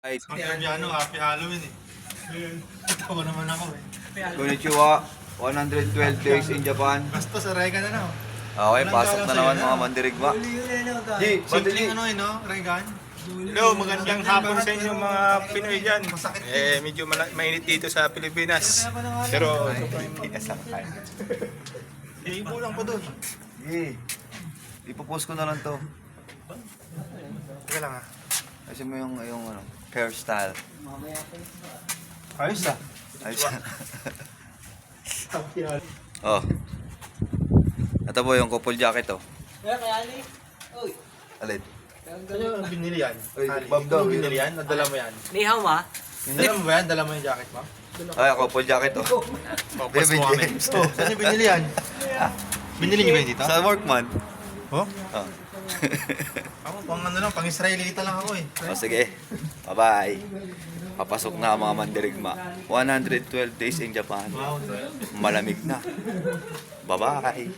Right. Magkano, happy Halloween eh. Tawa naman ako eh. Konnichiwa. 112 days in Japan. Basta sa Reagan na no. Okay, pasok na naman mga mandirigma. Di, Simpleng ano eh no, Reagan. Hello, magandang hapon sa inyo mga Pinoy dyan. Medyo mainit dito sa Pilipinas. Pero ito po yung pinasakay. Ibulang pa doon. Di, ipopost ko na lang to. Teka lang ah. Kasi mo yung ano, hairstyle. Ayos ah. Ayos. Oh. Ito po yung couple jacket oh. Alin? Ano ang binili yan? Uy, Ali, Bob ikaw daw, binili yan? Nadala mo yan? Ni hao ma? Dala mo ba yan? Dala mo yung jacket mo? Ay, couple jacket oh. Papas mo kami. Oh, saan yung binili yan? Binili niyo ba yan dito? Sa Workman. Oh? Oh. Ako, pang ano lang, pang Israelita lang ako eh. O sige, bye-bye. Papasok na ang mga mandirigma. 112 days in Japan. Wow, Malamig na. Bye-bye.